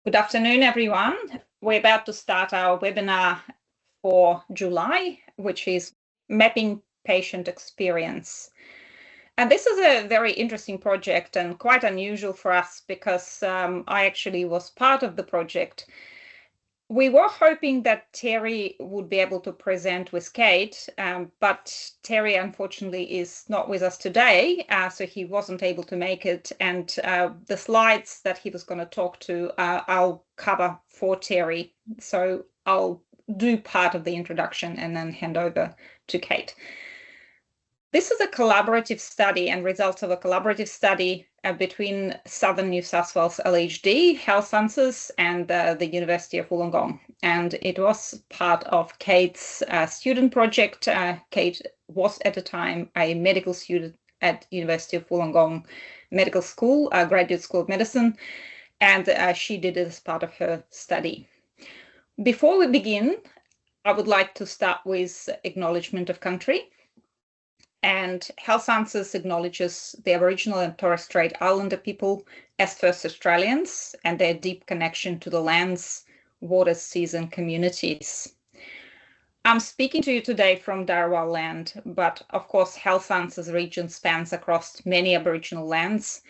Good afternoon, everyone. We're about to start our webinar for July, which is Mapping Patient Experience. And this is a very interesting project and quite unusual for us because I actually was part of the project. We were hoping that Terry would be able to present with Kate, but Terry unfortunately is not with us today, so he wasn't able to make it. And the slides that he was going to talk to, I'll cover for Terry. So I'll do part of the introduction and then hand over to Kate. This is a collaborative study and results of a collaborative study between Southern New South Wales LHD, Health Sciences, and the University of Wollongong. And it was part of Kate's student project. Kate was at the time a medical student at University of Wollongong Medical School, Graduate School of Medicine, and she did it as part of her study. Before we begin, I would like to start with acknowledgement of country. And Health Sciences acknowledges the Aboriginal and Torres Strait Islander people as First Australians and their deep connection to the lands, waters, seas, and communities. I'm speaking to you today from Darawal land, but of course, Health Sciences region spans across many Aboriginal lands.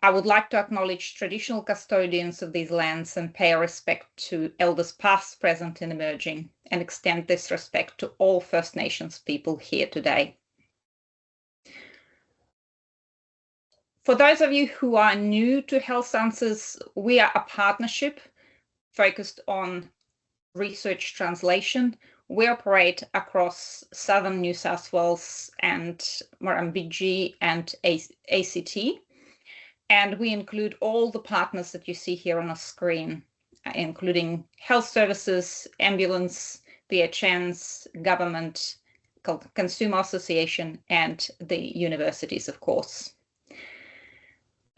I would like to acknowledge traditional custodians of these lands and pay our respect to elders past, present, and emerging, and extend this respect to all First Nations people here today. For those of you who are new to Health Sciences, we are a partnership focused on research translation. We operate across Southern New South Wales and Murrumbidgee and ACT. And we include all the partners that you see here on the screen, including health services, ambulance, BHNs, government, consumer association, and the universities, of course.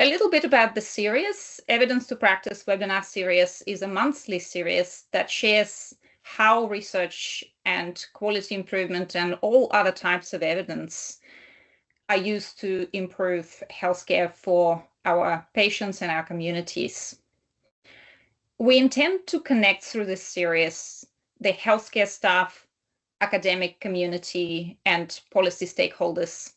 A little bit about the series. Evidence to Practice webinar series is a monthly series that shares how research and quality improvement and all other types of evidence are used to improve healthcare for our patients and our communities. We intend to connect through this series the healthcare staff, academic community, and policy stakeholders.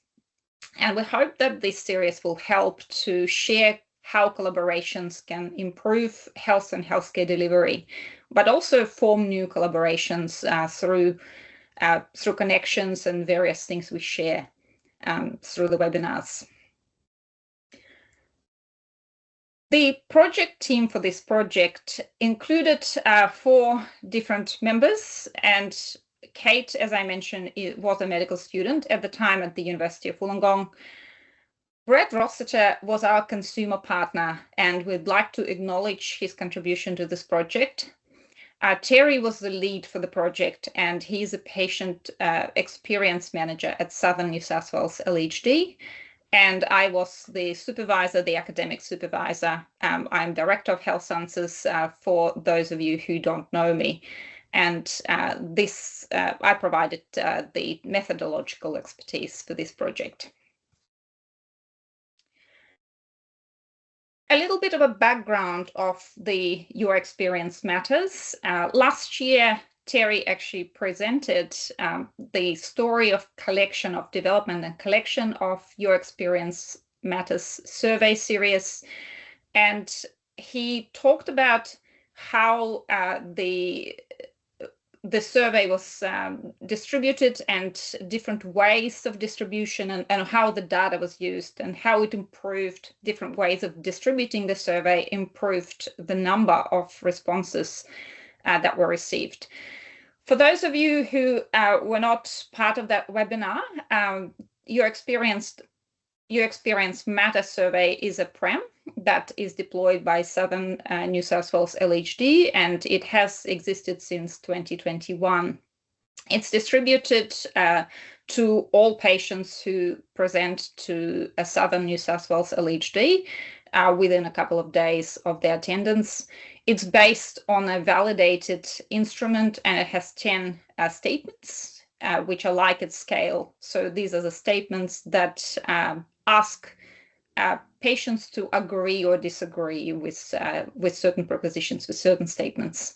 And we hope that this series will help to share how collaborations can improve health and healthcare delivery, but also form new collaborations through connections and various things we share through the webinars. The project team for this project included 4 different members, and Kate, as I mentioned, was a medical student at the time at the University of Wollongong. Brett Rossiter was our consumer partner, and we'd like to acknowledge his contribution to this project. Terry was the lead for the project, and he's a patient experience manager at Southern New South Wales LHD. And I was the supervisor, the academic supervisor. I'm Director of Health Sciences for those of you who don't know me. And I provided the methodological expertise for this project. A little bit of a background of the Your Experience Matters. Last year, Terry actually presented the story of collection of development and collection of Your Experience Matters survey series. And he talked about how the survey was distributed and different ways of distribution and how the data was used and how it improved different ways of distributing the survey, improved the number of responses that were received. For those of you who were not part of that webinar, Your Experience Matter survey is a PREM that is deployed by Southern New South Wales LHD, and it has existed since 2021. It's distributed to all patients who present to a Southern New South Wales LHD within a couple of days of their attendance. It's based on a validated instrument, and it has 10 statements, which are Likert scale. So these are the statements that ask patients to agree or disagree with certain propositions, with certain statements.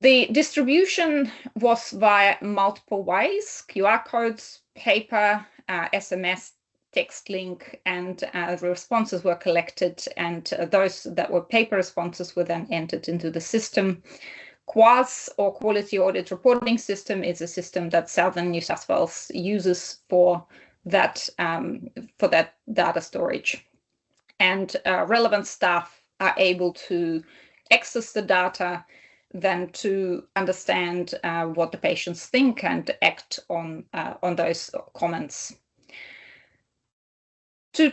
The distribution was via multiple ways: QR codes, paper, SMS, text link, and the responses were collected, and those that were paper responses were then entered into the system. QAS, or Quality Audit Reporting System, is a system that Southern New South Wales uses for that data storage. And relevant staff are able to access the data, then to understand what the patients think and act on those comments. To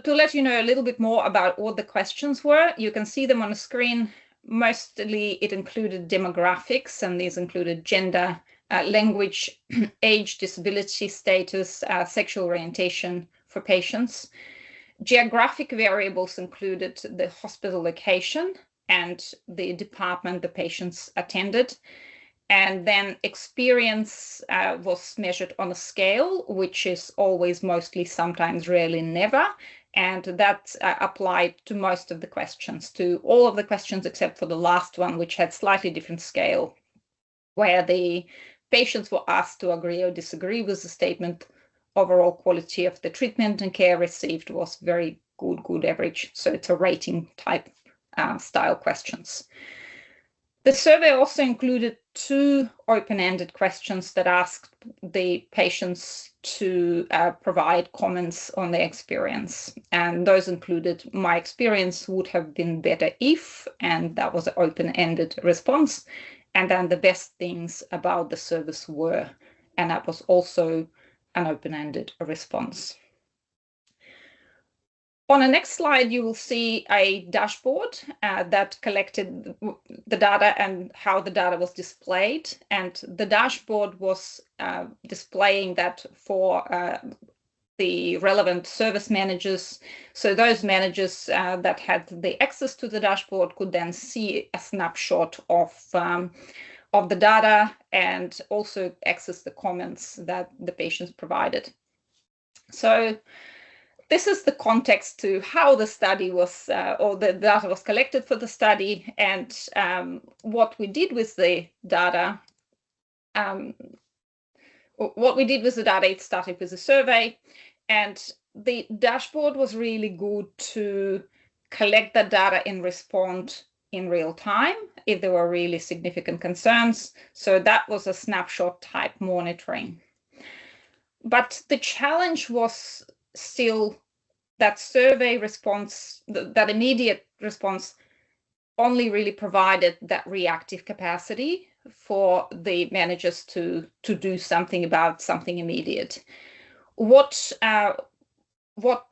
let you know a little bit more about what the questions were, you can see them on the screen. Mostly it included demographics, and these included gender, language, age, disability status, sexual orientation for patients. Geographic variables included the hospital location and the department the patients attended. And then experience was measured on a scale, which is always, mostly, sometimes, rarely, never. And that applied to most of the questions, to all of the questions except for the last one, which had slightly different scale, where the patients were asked to agree or disagree with the statement. Overall quality of the treatment and care received was very good, average. So it's a rating type style questions. The survey also included 2 open-ended questions that asked the patients to provide comments on their experience. And those included, my experience would have been better if, and that was an open-ended response. And then the best things about the service were, and that was also an open-ended response. On the next slide, you will see a dashboard that collected the data and how the data was displayed. And the dashboard was displaying that for the relevant service managers. So those managers that had the access to the dashboard could then see a snapshot of the data and also access the comments that the patients provided. So this is the context to how the study was, or the data was collected for the study, and what we did with the data. It started with a survey, and the dashboard was really good to collect the data and respond in real time if there were really significant concerns. So that was a snapshot type monitoring. But the challenge was still that survey response, that immediate response, only really provided that reactive capacity for the managers to do something about something immediate. What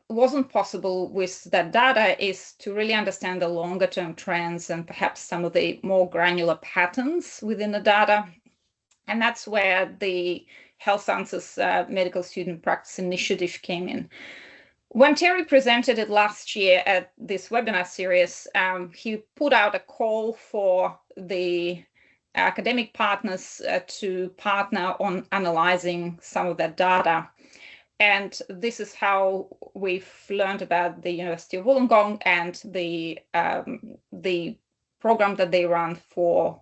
wasn't possible with that data is to really understand the longer term trends and perhaps some of the more granular patterns within the data. And that's where the Health Sciences Medical Student Practice Initiative came in. When Terry presented it last year at this webinar series, he put out a call for the academic partners to partner on analyzing some of that data. And this is how we've learned about the University of Wollongong and the program that they run for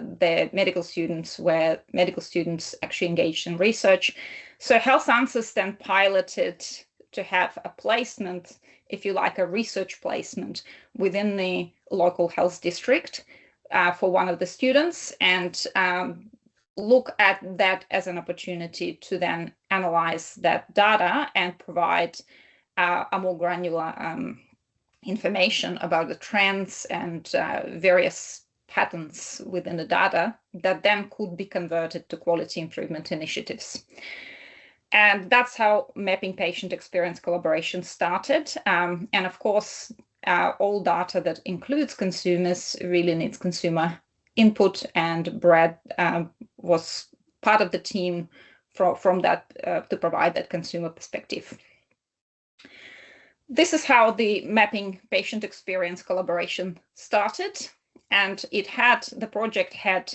their medical students, where medical students actually engaged in research. So Health Sciences then piloted to have a placement, if you like, a research placement within the local health district for one of the students, and look at that as an opportunity to then analyze that data and provide a more granular information about the trends and various patterns within the data that then could be converted to quality improvement initiatives. And that's how mapping patient experience collaboration started. And of course, all data that includes consumers really needs consumer input, and Brad was part of the team from that to provide that consumer perspective. This is how the mapping patient experience collaboration started, and the project had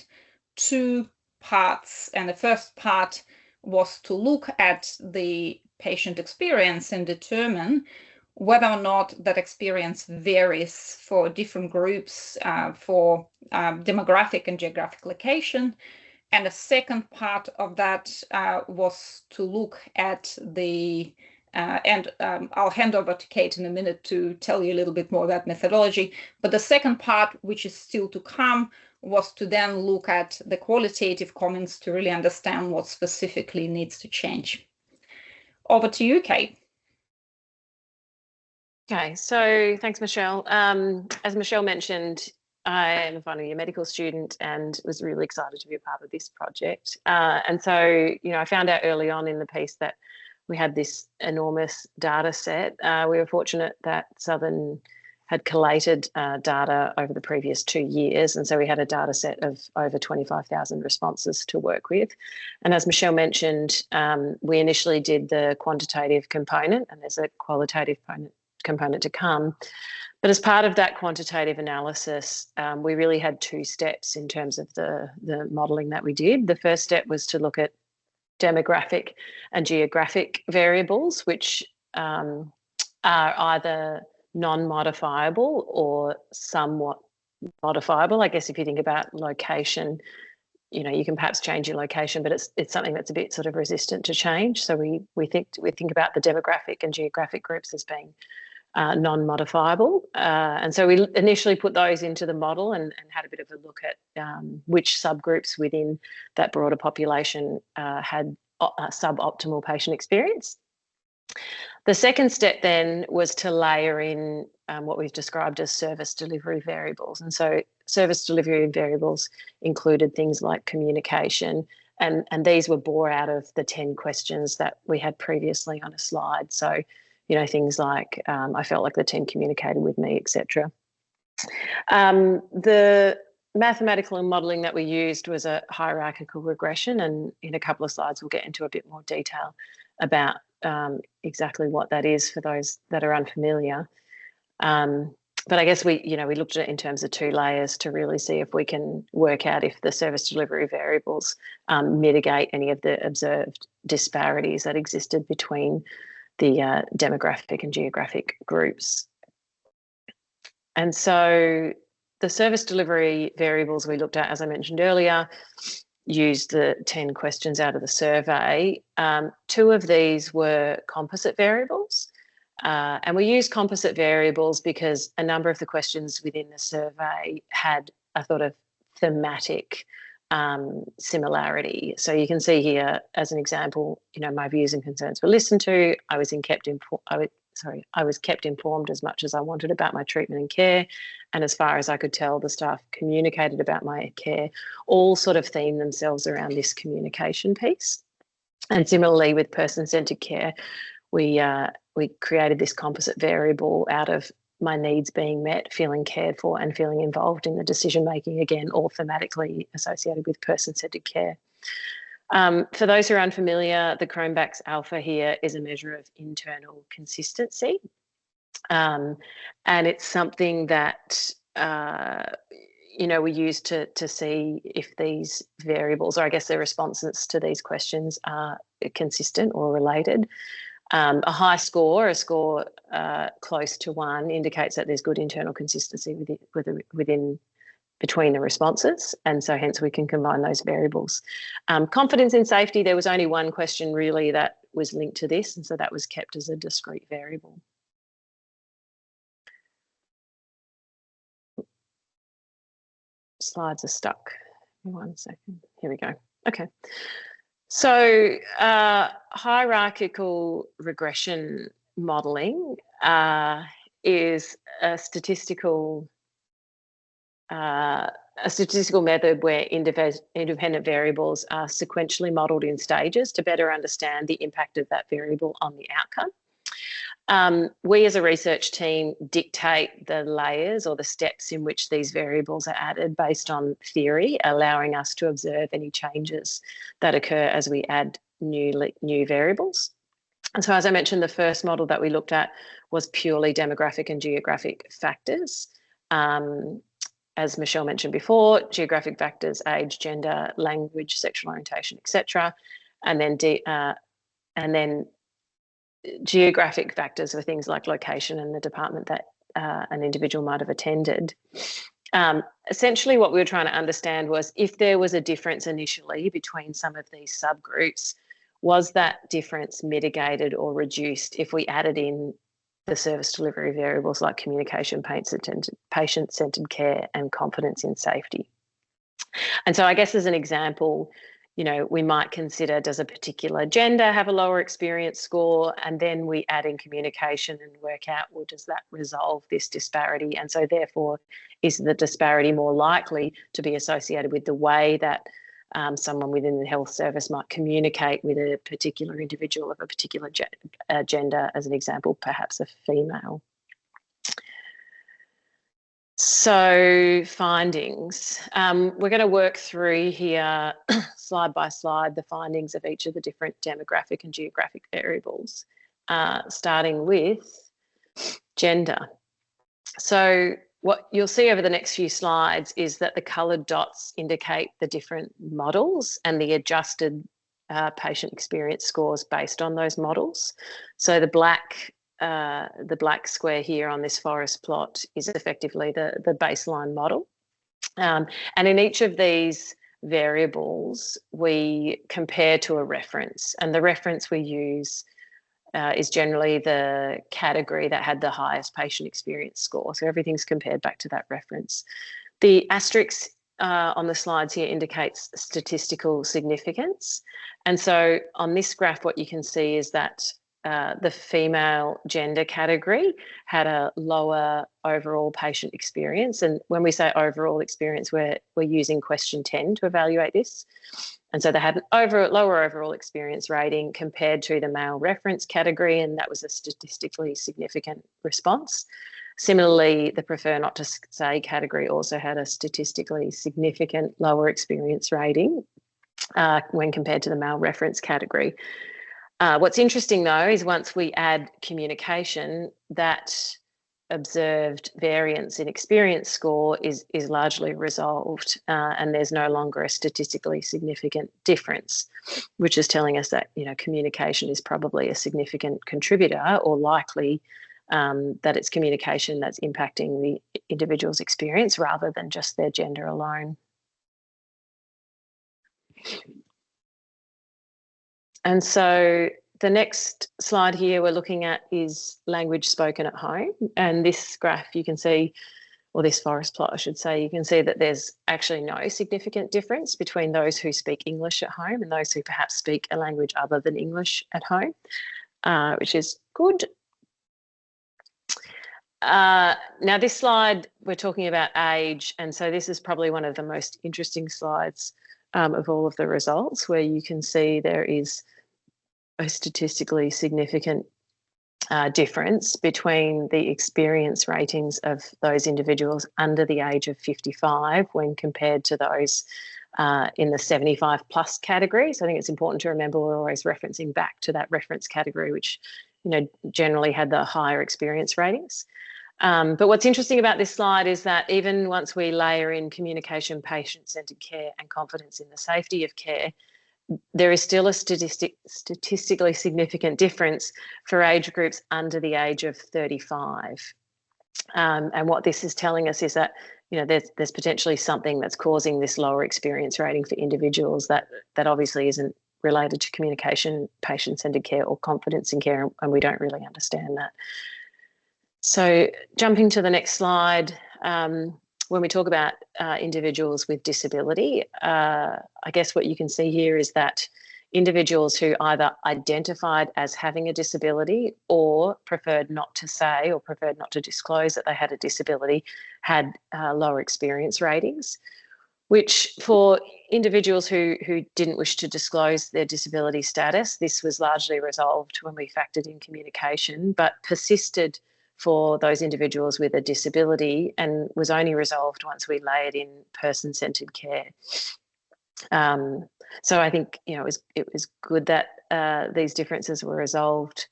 2 parts, and the first part was to look at the patient experience and determine whether or not that experience varies for different groups for demographic and geographic location. And the second part of that was to look at the, and I'll hand over to Kate in a minute to tell you a little bit more about methodology. But the second part, which is still to come, was to then look at the qualitative comments to really understand what specifically needs to change. Over to you, Kate. Okay, so thanks, Michelle. As Michelle mentioned, I am a final year medical student and was really excited to be a part of this project. And so, I found out early on in the piece that we had this enormous data set. We were fortunate that Southern had collated data over the previous 2 years. And so we had a data set of over 25,000 responses to work with. And as Michelle mentioned, we initially did the quantitative component, and there's a qualitative component to come. But as part of that quantitative analysis, we really had 2 steps in terms of the modelling that we did. The first step was to look at demographic and geographic variables, which are either non-modifiable or somewhat modifiable. I guess if you think about location, you can perhaps change your location, but it's something that's a bit sort of resistant to change. So we think about the demographic and geographic groups as being non-modifiable. And so we initially put those into the model and had a bit of a look at which subgroups within that broader population had suboptimal patient experience. The second step then was to layer in what we've described as service delivery variables. And so service delivery variables included things like communication, and these were bore out of the 10 questions that we had previously on a slide. So things like I felt like the team communicated with me, etc. The mathematical modelling that we used was a hierarchical regression, and in a couple of slides we'll get into a bit more detail about exactly what that is for those that are unfamiliar. But I guess we looked at it in terms of 2 layers to really see if we can work out if the service delivery variables mitigate any of the observed disparities that existed between the demographic and geographic groups. And so the service delivery variables we looked at, as I mentioned earlier, used the 10 questions out of the survey. 2 of these were composite variables. And we used composite variables because a number of the questions within the survey had a sort of thematic similarity. So you can see here, as an example, my views and concerns were listened to. I was kept informed as much as I wanted about my treatment and care, and as far as I could tell, the staff communicated about my care. All sort of theme themselves around this communication piece. And similarly with person-centered care, we created this composite variable out of my needs being met, feeling cared for, and feeling involved in the decision-making, again, all thematically associated with person-centered care. For those who are unfamiliar, the Cronbach's alpha here is a measure of internal consistency. And it's something that, we use to see if these variables, or I guess the responses to these questions, are consistent or related. A high score, a score close to 1, indicates that there's good internal consistency between the responses, and so hence we can combine those variables. Confidence in safety, there was only 1 question really that was linked to this, and so that was kept as a discrete variable. Slides are stuck. 1 second. Here we go. Okay. So hierarchical regression modelling is a statistical method where independent variables are sequentially modelled in stages to better understand the impact of that variable on the outcome. We as a research team dictate the layers or the steps in which these variables are added based on theory, allowing us to observe any changes that occur as we add new variables. And so, as I mentioned, the first model that we looked at was purely demographic and geographic factors. As Michelle mentioned before, geographic factors, age, gender, language, sexual orientation, etc. And then geographic factors were things like location and the department that an individual might have attended. Essentially, what we were trying to understand was if there was a difference initially between some of these subgroups, was that difference mitigated or reduced if we added in the service delivery variables like communication, patient-centred care, and confidence in safety. And so I guess as an example, you know, we might consider, does a particular gender have a lower experience score? And then we add in communication and work out, well, does that resolve this disparity? And so therefore, is the disparity more likely to be associated with the way that someone within the health service might communicate with a particular individual of a particular gender, as an example, perhaps a female? So findings, we're going to work through here slide by slide the findings of each of the different demographic and geographic variables, starting with gender. So what you'll see over the next few slides is that the coloured dots indicate the different models and the adjusted patient experience scores based on those models. So the black square here on this forest plot is effectively the baseline model. And in each of these variables, we compare to a reference, and the reference we use is generally the category that had the highest patient experience score. So everything's compared back to that reference. The asterisk on the slides here indicates statistical significance. And so on this graph, what you can see is that the female gender category had a lower overall patient experience. And when we say overall experience, we're using question 10 to evaluate this. And so they had an lower overall experience rating compared to the male reference category, and that was a statistically significant response. Similarly, the prefer not to say category also had a statistically significant lower experience rating when compared to the male reference category. What's interesting, though, is once we add communication, that observed variance in experience score is largely resolved, and there's no longer a statistically significant difference, which is telling us that, you know, communication is probably a significant contributor, or likely that it's communication that's impacting the individual's experience rather than just their gender alone. And so the next slide here we're looking at is language spoken at home. And this graph you can see, or this forest plot I should say, you can see that there's actually no significant difference between those who speak English at home and those who perhaps speak a language other than English at home, which is good. Now this slide, we're talking about age. And so this is probably one of the most interesting slides of all of the results, where you can see there is a statistically significant difference between the experience ratings of those individuals under the age of 55 when compared to those in the 75 plus category. So I think it's important to remember we're always referencing back to that reference category, which, you know, generally had the higher experience ratings. But what's interesting about this slide is that even once we layer in communication, patient-centred care, and confidence in the safety of care, there is still a statistically significant difference for age groups under the age of 35. And what this is telling us is that, you know, there's potentially something that's causing this lower experience rating for individuals that obviously isn't related to communication, patient-centred care, or confidence in care, and we don't really understand that. So jumping to the next slide, when we talk about individuals with disability, I guess what you can see here is that individuals who either identified as having a disability or preferred not to say or preferred not to disclose that they had a disability had lower experience ratings, which for individuals who didn't wish to disclose their disability status, this was largely resolved when we factored in communication, but persisted for those individuals with a disability and was only resolved once we layered in person-centred care. So I think, you know, it was good that these differences were resolved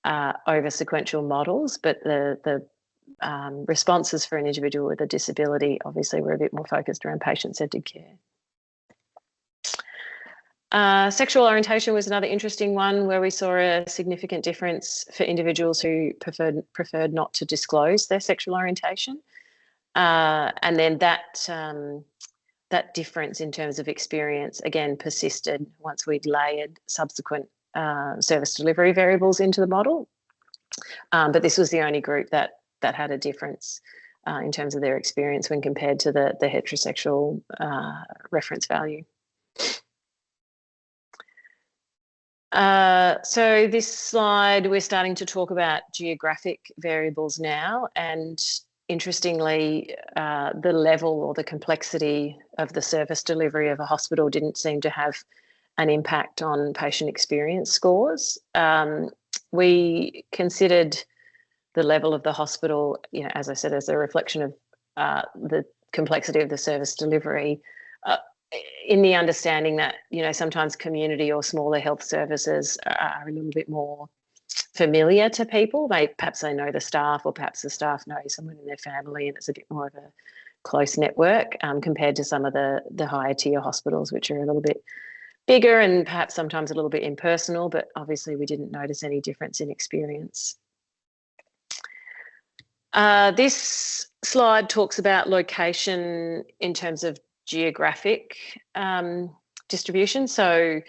over sequential models, but the responses for an individual with a disability obviously were a bit more focused around patient-centred care. Sexual orientation was another interesting one where we saw a significant difference for individuals who preferred not to disclose their sexual orientation. And then that difference in terms of experience, again, persisted once we'd layered subsequent service delivery variables into the model. But this was the only group that had a difference in terms of their experience when compared to the heterosexual reference value. So this slide, we're starting to talk about geographic variables now, and interestingly, the level or the complexity of the service delivery of a hospital didn't seem to have an impact on patient experience scores. We considered the level of the hospital, as I said, as a reflection of the complexity of the service delivery, in the understanding that, sometimes community or smaller health services are a little bit more familiar to people. Perhaps they know the staff, or perhaps the staff know someone in their family, and it's a bit more of a close network compared to some of the higher tier hospitals, which are a little bit bigger and perhaps sometimes a little bit impersonal, but obviously we didn't notice any difference in experience. This slide talks about location in terms of geographic distribution. So,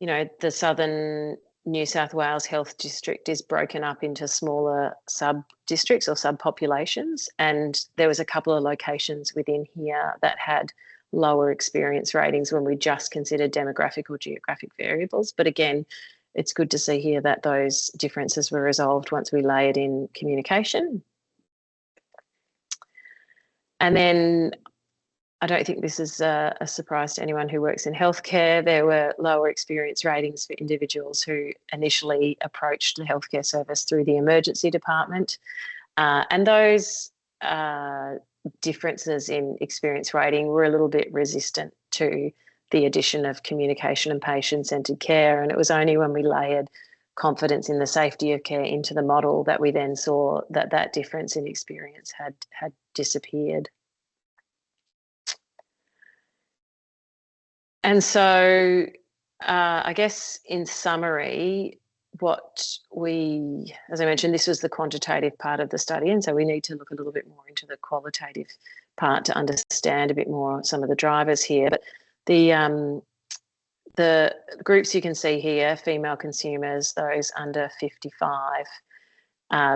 the Southern New South Wales Health District is broken up into smaller sub-districts or sub-populations, and there was a couple of locations within here that had lower experience ratings when we just considered demographic or geographic variables. But again, it's good to see here that those differences were resolved once we layered in communication. And then, I don't think this is a surprise to anyone who works in healthcare, there were lower experience ratings for individuals who initially approached the healthcare service through the emergency department. And those differences in experience rating were a little bit resistant to the addition of communication and patient-centred care. And it was only when we layered confidence in the safety of care into the model that we then saw that difference in experience had disappeared. And so I guess in summary, as I mentioned, this was the quantitative part of the study, and so we need to look a little bit more into the qualitative part to understand a bit more some of the drivers here. But the groups you can see here, female consumers, those under 55,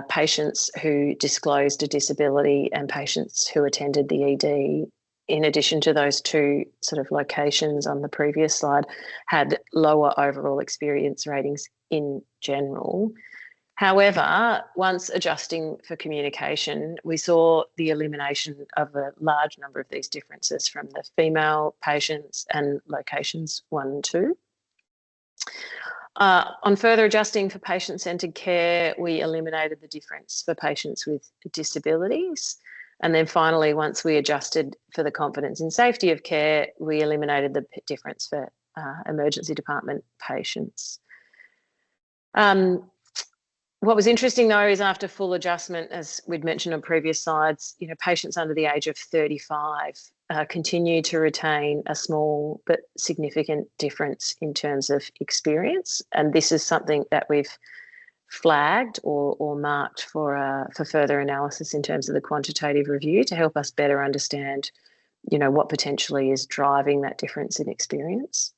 patients who disclosed a disability, and patients who attended the ED, in addition to those two sort of locations on the previous slide, had lower overall experience ratings in general. However, once adjusting for communication, we saw the elimination of a large number of these differences from the female patients and locations 1 and 2. On further adjusting for patient-centred care, we eliminated the difference for patients with disabilities. And then finally, once we adjusted for the confidence in safety of care, we eliminated the difference for emergency department patients. What was interesting, though, is after full adjustment, as we'd mentioned on previous slides, patients under the age of 35 continue to retain a small but significant difference in terms of experience. And this is something that we've flagged or marked for further analysis in terms of the quantitative review to help us better understand, what potentially is driving that difference in experience.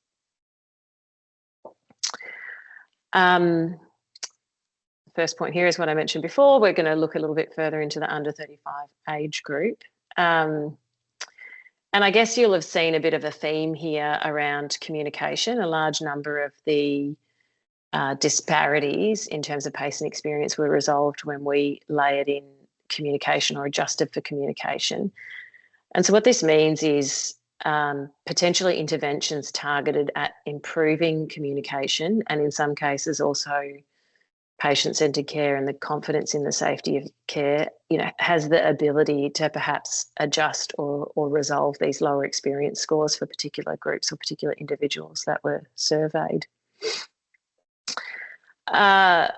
First point here is what I mentioned before. We're going to look a little bit further into the under 35 age group. And I guess you'll have seen a bit of a theme here around communication. A large number of the disparities in terms of patient experience were resolved when we layered in communication or adjusted for communication. And so what this means is potentially interventions targeted at improving communication, and in some cases also patient-centred care and the confidence in the safety of care, has the ability to perhaps adjust or resolve these lower experience scores for particular groups or particular individuals that were surveyed. There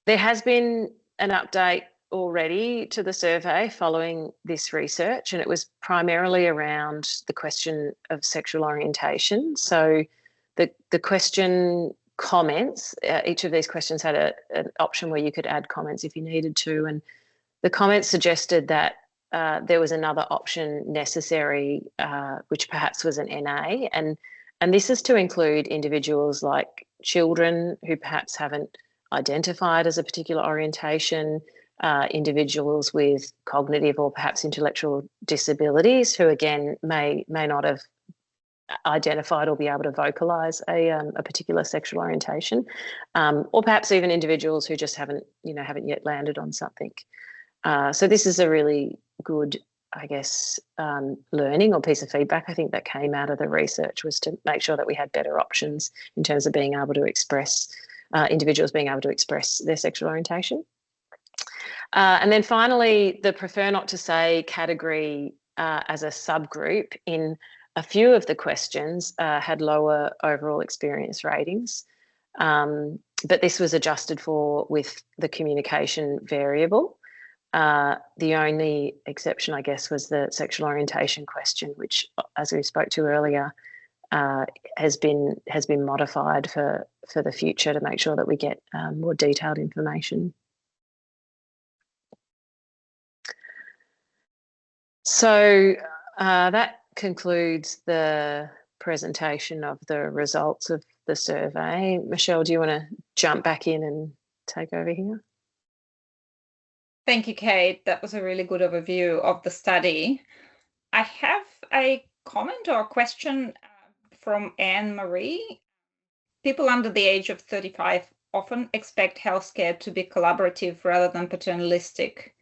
has been an update already to the survey following this research, and it was primarily around the question of sexual orientation. So The question comments, each of these questions had an option where you could add comments if you needed to, and the comments suggested that there was another option necessary, which perhaps was an NA, and this is to include individuals like children who perhaps haven't identified as a particular orientation, individuals with cognitive or perhaps intellectual disabilities who again may not have identified or be able to vocalize a particular sexual orientation, or perhaps even individuals who just haven't yet landed on something. So this is a really good, I guess, learning or piece of feedback I think that came out of the research, was to make sure that we had better options in terms of being able to express, individuals being able to express their sexual orientation. And then finally, the prefer not to say category as a subgroup in a few of the questions had lower overall experience ratings, but this was adjusted for with the communication variable. The only exception, I guess, was the sexual orientation question, which, as we spoke to earlier, has been modified for the future to make sure that we get more detailed information. So that concludes the presentation of the results of the survey. Michelle, do you want to jump back in and take over here? Thank you, Kate. That was a really good overview of the study. I have a comment or a question from Anne-Marie. People under the age of 35 often expect healthcare to be collaborative rather than paternalistic.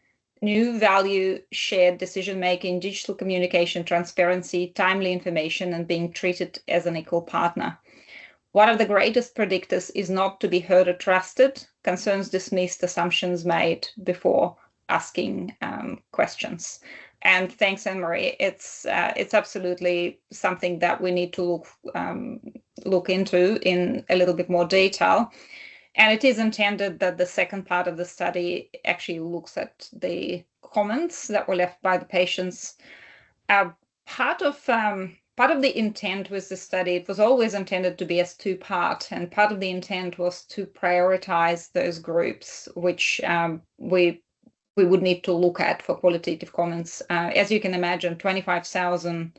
New value, shared decision-making, digital communication, transparency, timely information, and being treated as an equal partner. One of the greatest predictors is not to be heard or trusted, concerns dismissed, assumptions made before asking questions. And thanks, Anne-Marie. It's absolutely something that we need to look into in a little bit more detail. And it is intended that the second part of the study actually looks at the comments that were left by the patients. Part of the intent with the study, it was always intended to be as two-part, and part of the intent was to prioritize those groups, which we would need to look at for qualitative comments. As you can imagine, 25,000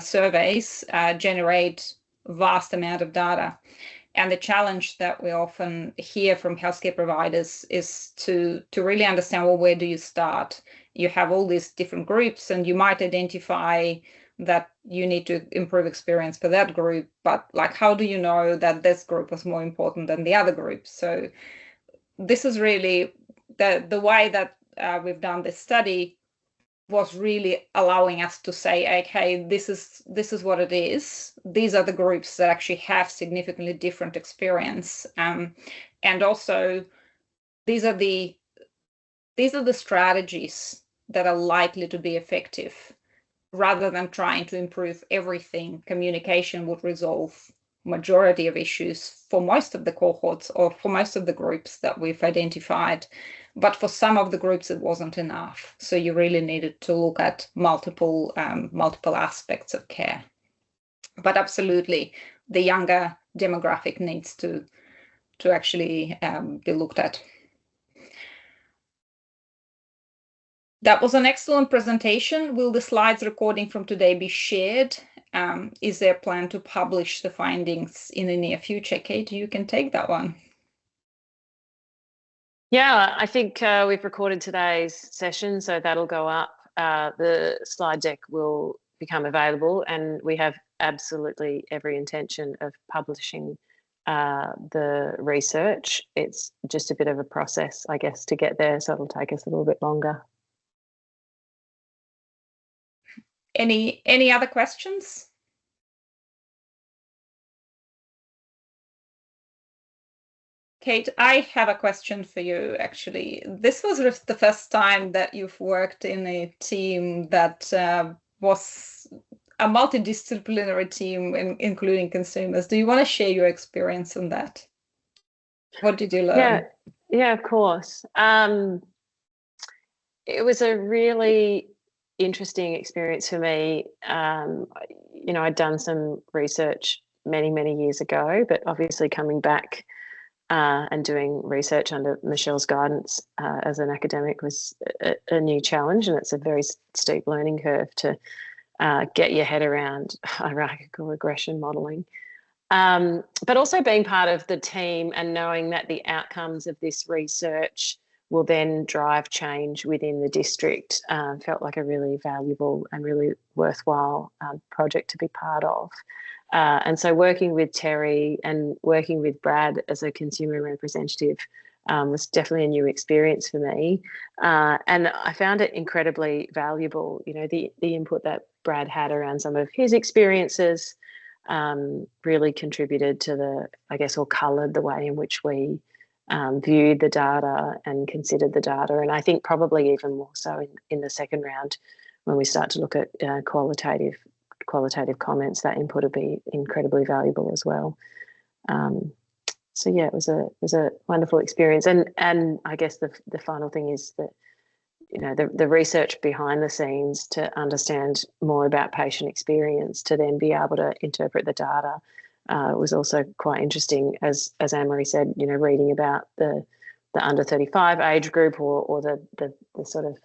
surveys generate a vast amount of data. And the challenge that we often hear from healthcare providers is to really understand, well, where do you start? You have all these different groups, and you might identify that you need to improve experience for that group, but like, how do you know that this group was more important than the other group? So this is really the way that we've done this study was really allowing us to say, okay, this is what it is. These are the groups that actually have significantly different experience, and also these are the strategies that are likely to be effective. Rather than trying to improve everything, communication would resolve majority of issues for most of the cohorts or for most of the groups that we've identified. But for some of the groups, it wasn't enough. So you really needed to look at multiple aspects of care. But absolutely, the younger demographic needs to actually be looked at. That was an excellent presentation. Will the slides recording from today be shared? Is there a plan to publish the findings in the near future? Kate, you can take that one. Yeah, I think we've recorded today's session, so that'll go up. The slide deck will become available, and we have absolutely every intention of publishing the research. It's just a bit of a process, I guess, to get there, so it'll take us a little bit longer. Any other questions? Kate, I have a question for you, actually. This was the first time that you've worked in a team that was a multidisciplinary team, including consumers. Do you want to share your experience on that? What did you learn? Yeah, of course. It was a really interesting experience for me. I'd done some research many, many years ago, but obviously coming back and doing research under Michelle's guidance as an academic was a new challenge, and it's a very steep learning curve to get your head around hierarchical regression modelling. But also being part of the team and knowing that the outcomes of this research will then drive change within the district felt like a really valuable and really worthwhile project to be part of. And so working with Terry and working with Brad as a consumer representative was definitely a new experience for me. And I found it incredibly valuable, you know, the input that Brad had around some of his experiences really contributed to the, I guess, or coloured the way in which we viewed the data and considered the data. And I think probably even more so in the second round when we start to look at qualitative comments, that input would be incredibly valuable as well. So yeah, it was a wonderful experience. And I guess the final thing is that, you know, the research behind the scenes to understand more about patient experience, to then be able to interpret the data was also quite interesting. As Anne-Marie said, you know, reading about the under 35 age group or the sort of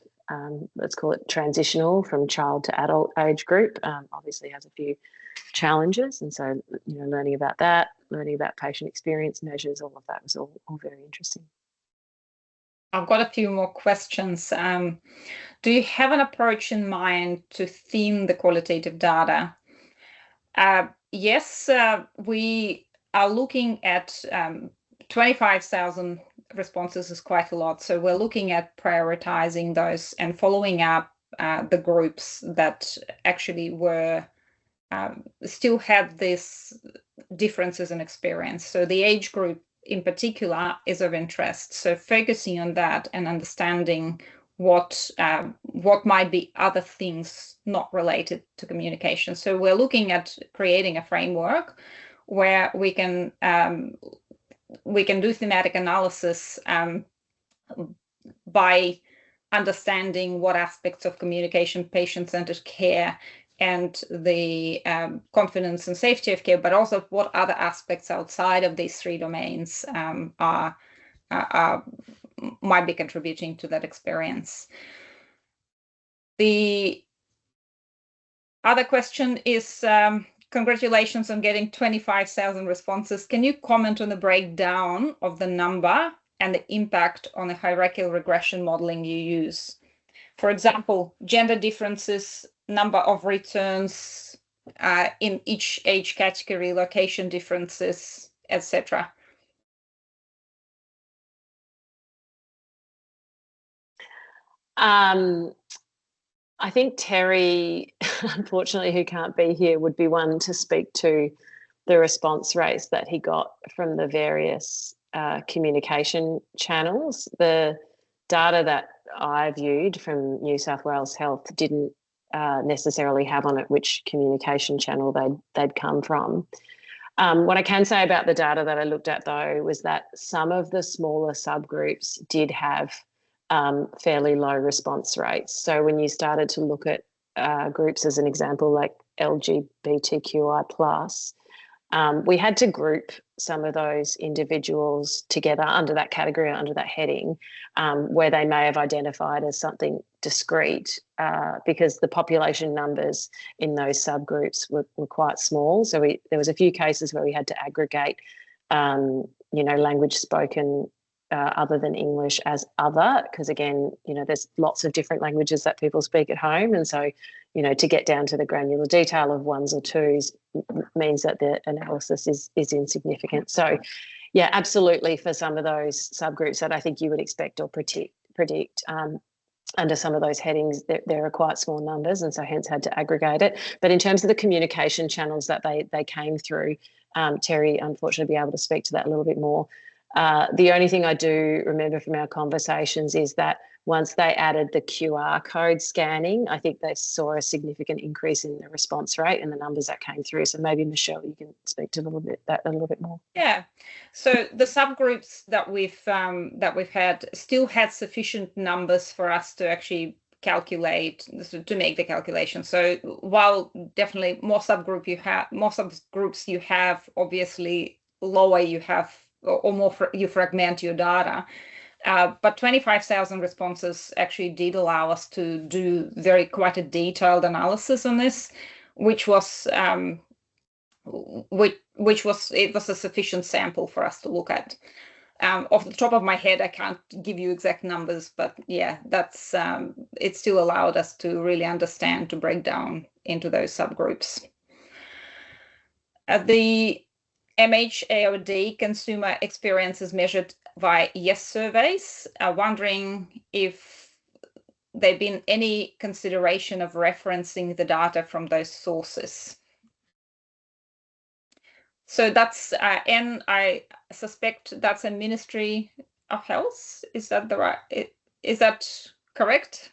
let's call it transitional from child to adult age group obviously has a few challenges, and so, you know, learning about that, learning about patient experience measures, all of that was all very interesting. I've got a few more questions. Do you have an approach in mind to theme the qualitative data? Yes, we are looking at 25,000 responses is quite a lot. So we're looking at prioritizing those and following up the groups that actually were still had these differences in experience. So the age group in particular is of interest. So focusing on that and understanding what might be other things not related to communication. So we're looking at creating a framework where we can do thematic analysis by understanding what aspects of communication, patient-centered care, and the confidence and safety of care, but also what other aspects outside of these three domains might be contributing to that experience. The other question is, congratulations on getting 25,000 responses. Can you comment on the breakdown of the number and the impact on the hierarchical regression modeling you use? For example, gender differences, number of returns in each age category, location differences, etc. I think Terry, unfortunately, who can't be here, would be one to speak to the response rates that he got from the various communication channels. The data that I viewed from New South Wales Health didn't necessarily have on it which communication channel they'd come from. What I can say about the data that I looked at, though, was that some of the smaller subgroups did have fairly low response rates. So when you started to look at groups, as an example, like LGBTQI+, we had to group some of those individuals together under that category or under that heading, where they may have identified as something discrete, because the population numbers in those subgroups were quite small. So there was a few cases where we had to aggregate, language spoken other than English as other, because again, there's lots of different languages that people speak at home. And so, to get down to the granular detail of ones or twos means that the analysis is insignificant. So yeah, absolutely, for some of those subgroups that I think you would expect or predict under some of those headings, there are quite small numbers, and so hence had to aggregate it. But in terms of the communication channels that they came through, Terry, unfortunately, be able to speak to that a little bit more. The only thing I do remember from our conversations is that once they added the QR code scanning, I think they saw a significant increase in the response rate and the numbers that came through. So maybe, Michelle, you can speak to that a little bit more. Yeah. So the subgroups that we've had still had sufficient numbers for us to actually calculate, to make the calculation. So while definitely more subgroups you have, obviously lower you have, or more you fragment your data. But 25,000 responses actually did allow us to do quite a detailed analysis on this, which was it was a sufficient sample for us to look at. Off the top of my head, I can't give you exact numbers, but yeah, that's it still allowed us to really understand, to break down into those subgroups. The MHAOD consumer experience is measured via yes surveys. Wondering if there'd been any consideration of referencing the data from those sources. So that's, and I suspect that's a Ministry of Health. Is that is that correct?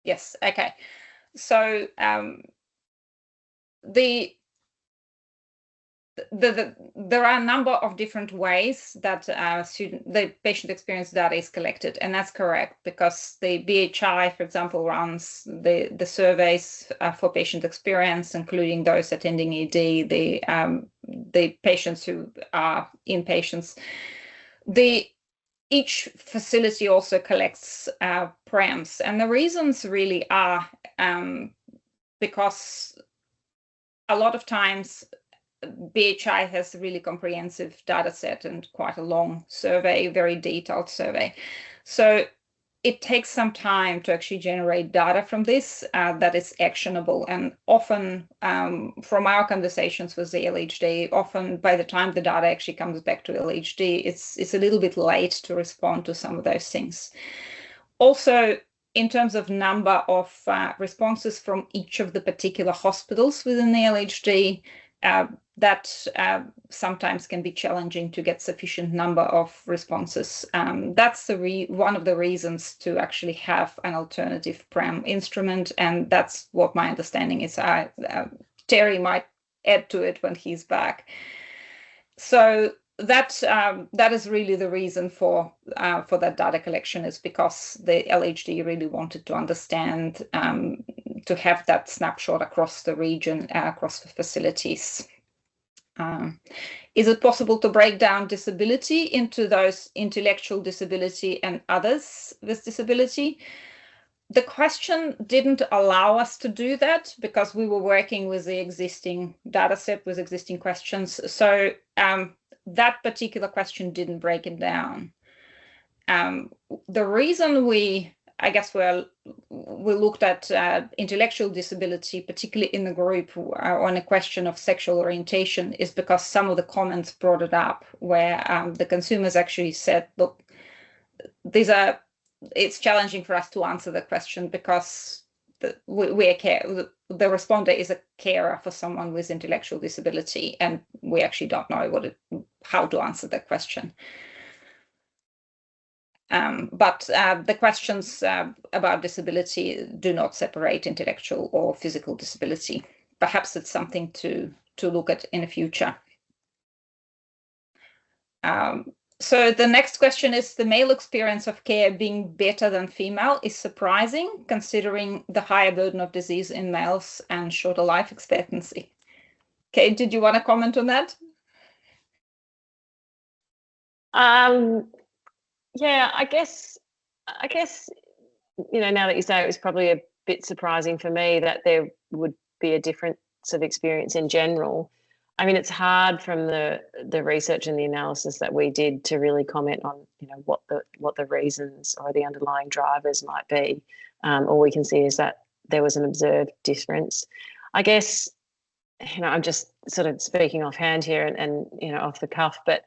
Yes, okay. So there are a number of different ways that the patient experience data is collected, and that's correct, because the BHI, for example, runs the surveys for patient experience, including those attending ED, the patients who are inpatients. Each facility also collects PREMs, and the reasons really are because a lot of times BHI has a really comprehensive data set and quite a long survey, very detailed survey. So it takes some time to actually generate data from this that is actionable. And often from our conversations with the LHD, often by the time the data actually comes back to LHD, it's a little bit late to respond to some of those things. Also, in terms of number of responses from each of the particular hospitals within the LHD, that sometimes can be challenging to get sufficient number of responses. That's one of the reasons to actually have an alternative PREM instrument, and that's what my understanding is. Terry might add to it when he's back. So that is really the reason for that data collection, is because the LHD really wanted to understand, to have that snapshot across the region, across the facilities. Is it possible to break down disability into those intellectual disability and others with disability? The question didn't allow us to do that because we were working with the existing data set with existing questions. So that particular question didn't break it down. The reason we looked at intellectual disability, particularly in the group on a question of sexual orientation, is because some of the comments brought it up, where the consumers actually said, look, it's challenging for us to answer the question because the responder is a carer for someone with intellectual disability, and we actually don't know how to answer that question. But the questions about disability do not separate intellectual or physical disability. Perhaps it's something to look at in the future. So the next question is, the male experience of care being better than female is surprising, considering the higher burden of disease in males and shorter life expectancy. Kate, did you want to comment on that? Yeah, I guess, now that you say it, was probably a bit surprising for me that there would be a difference of experience in general. I mean, it's hard from the research and the analysis that we did to really comment on, what the reasons or the underlying drivers might be. All we can see is that there was an observed difference. I guess, I'm just sort of speaking offhand here and off the cuff, but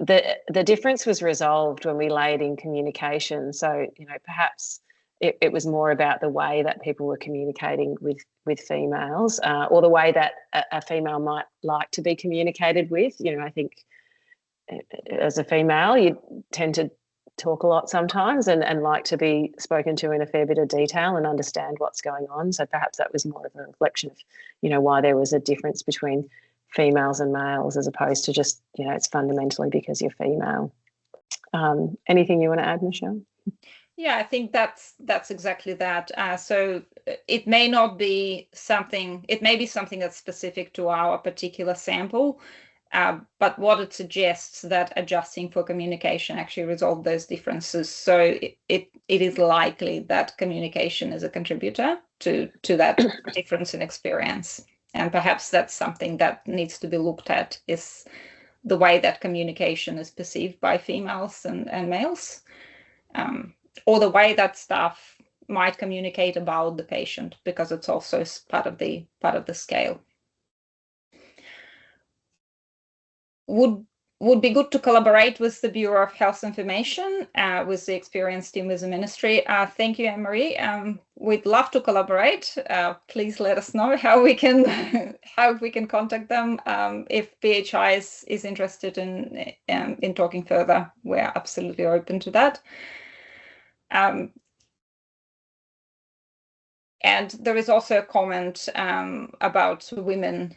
the difference was resolved when we laid in communication. So, perhaps it was more about the way that people were communicating with females, or the way that a female might like to be communicated with. I think as a female, you tend to talk a lot sometimes and like to be spoken to in a fair bit of detail and understand what's going on. So perhaps that was more of a reflection of, why there was a difference between females and males, as opposed to just, it's fundamentally because you're female. Anything you want to add, Michelle? Yeah, I think that's exactly that. So it may not be something, it may be something that's specific to our particular sample, but what it suggests that adjusting for communication actually resolve those differences. So it is likely that communication is a contributor to that difference in experience. And perhaps that's something that needs to be looked at, is the way that communication is perceived by females and males. Or the way that staff might communicate about the patient, because it's also part of the scale. Would be good to collaborate with the Bureau of Health Information, with the experienced team with the ministry. Thank you, Anne-Marie. We'd love to collaborate. Please let us know how we can contact them. If PHI is interested in talking further, we're absolutely open to that. And there is also a comment about women.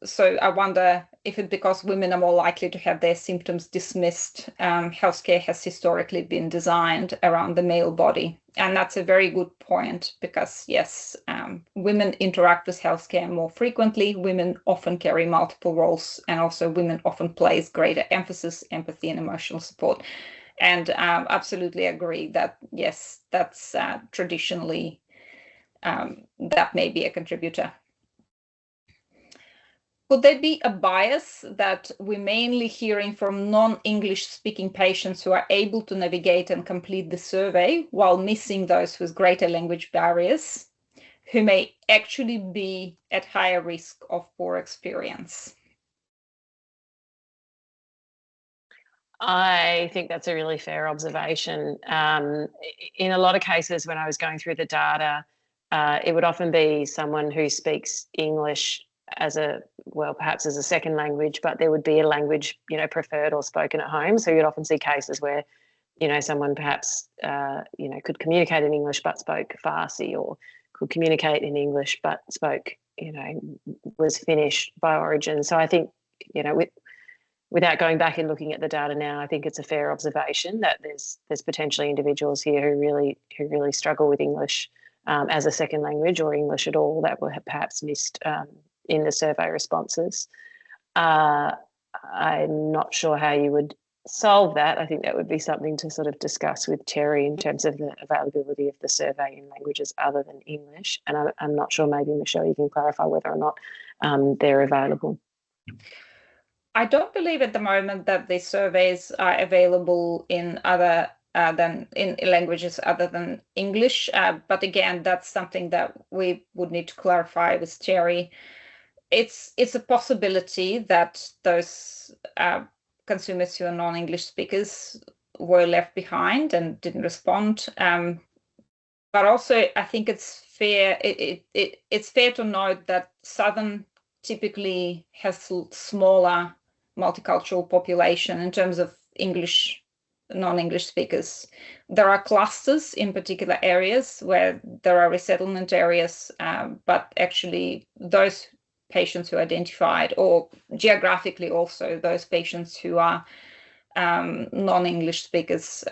So I wonder if it's because women are more likely to have their symptoms dismissed. Healthcare has historically been designed around the male body. And that's a very good point, because yes, women interact with healthcare more frequently. Women often carry multiple roles, and also women often place greater emphasis, empathy, and emotional support. And absolutely agree that, yes, that's traditionally, that may be a contributor. Could there be a bias that we're mainly hearing from non-English speaking patients who are able to navigate and complete the survey, while missing those with greater language barriers, who may actually be at higher risk of poor experience? I think that's a really fair observation. In a lot of cases, when I was going through the data, it would often be someone who speaks English perhaps as a second language, but there would be a language, preferred or spoken at home. So you'd often see cases where, someone perhaps, could communicate in English but spoke Farsi, or could communicate in English but spoke, was Finnish by origin. So I think, without going back and looking at the data now, I think it's a fair observation that there's potentially individuals here who really struggle with English as a second language, or English at all, that were perhaps missed in the survey responses. I'm not sure how you would solve that. I think that would be something to sort of discuss with Terry in terms of the availability of the survey in languages other than English. And I'm not sure, maybe Michelle, you can clarify whether or not they're available. I don't believe at the moment that the surveys are available in other than in languages other than English. But again, that's something that we would need to clarify with Terry. It's a possibility that those consumers who are non-English speakers were left behind and didn't respond. But also, I think it's fair. It's fair to note that Southern typically has smaller multicultural population in terms of English, non-English speakers. There are clusters in particular areas where there are resettlement areas, but actually those patients who are identified, or geographically also those patients who are non-English speakers,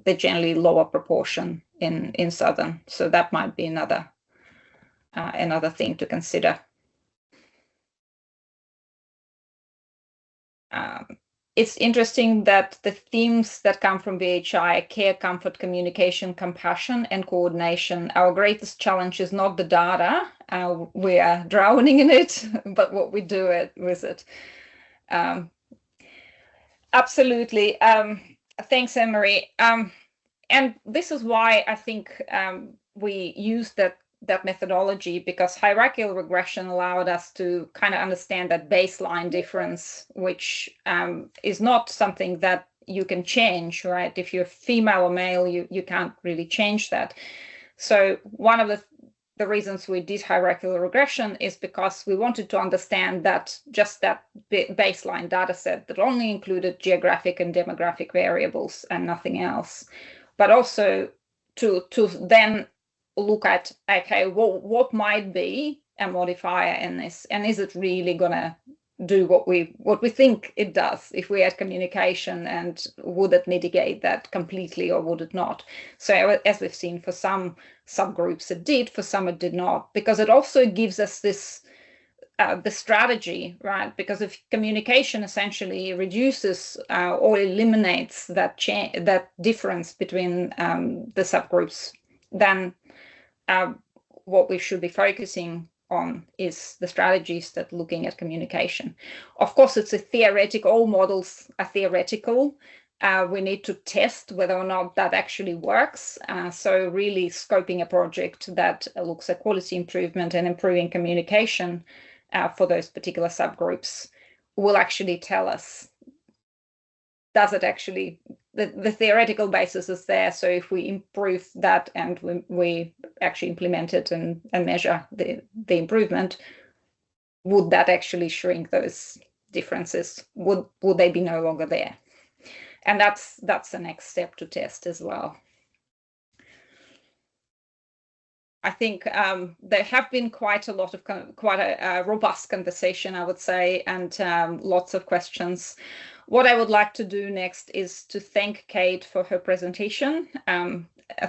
they're generally lower proportion in Southern. So that might be another thing to consider. It's interesting that the themes that come from BHI, care, comfort, communication, compassion, and coordination. Our greatest challenge is not the data, we are drowning in it, but what we do with it. Absolutely. Thanks, Anne-Marie. And this is why I think we use that methodology, because hierarchical regression allowed us to kind of understand that baseline difference, which is not something that you can change, right? If you're female or male, you can't really change that. So one of the reasons we did hierarchical regression is because we wanted to understand that just that baseline data set that only included geographic and demographic variables and nothing else, but also to then look at, okay, what might be a modifier in this, and is it really going to do what we think it does if we had communication, and would it mitigate that completely or would it not? So as we've seen, for some subgroups it did, for some it did not, because it also gives us this the strategy, right? Because if communication essentially reduces or eliminates that difference between the subgroups, then what we should be focusing on is the strategies that looking at communication. Of course, it's a theoretical, all models are theoretical. We need to test whether or not that actually works. So really scoping a project that looks at quality improvement and improving communication for those particular subgroups will actually tell us, does it actually, the theoretical basis is there. So if we improve that and we actually implement it and measure the improvement, would that actually shrink those differences? Would they be no longer there? And that's the next step to test as well. I think there have been quite a robust conversation, I would say, and lots of questions. What I would like to do next is to thank Kate for her presentation.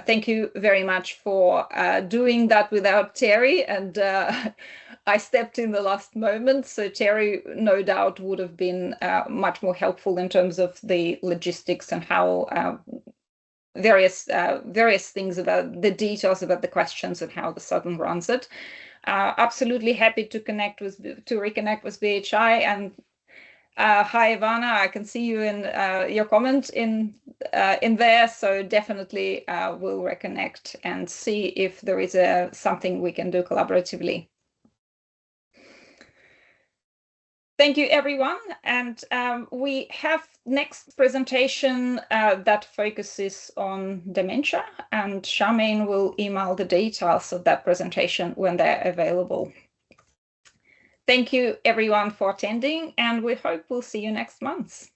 Thank you very much for doing that without Terry, and I stepped in the last moment, so Terry no doubt would have been much more helpful in terms of the logistics and how various things about the details about the questions and how the Southern runs it. Absolutely happy to reconnect with BHI. And hi Ivana, I can see you in your comment in there, so definitely we'll reconnect and see if there is something we can do collaboratively. Thank you, everyone. And we have next presentation that focuses on dementia, and Charmaine will email the details of that presentation when they're available. Thank you, everyone, for attending, and we hope we'll see you next month.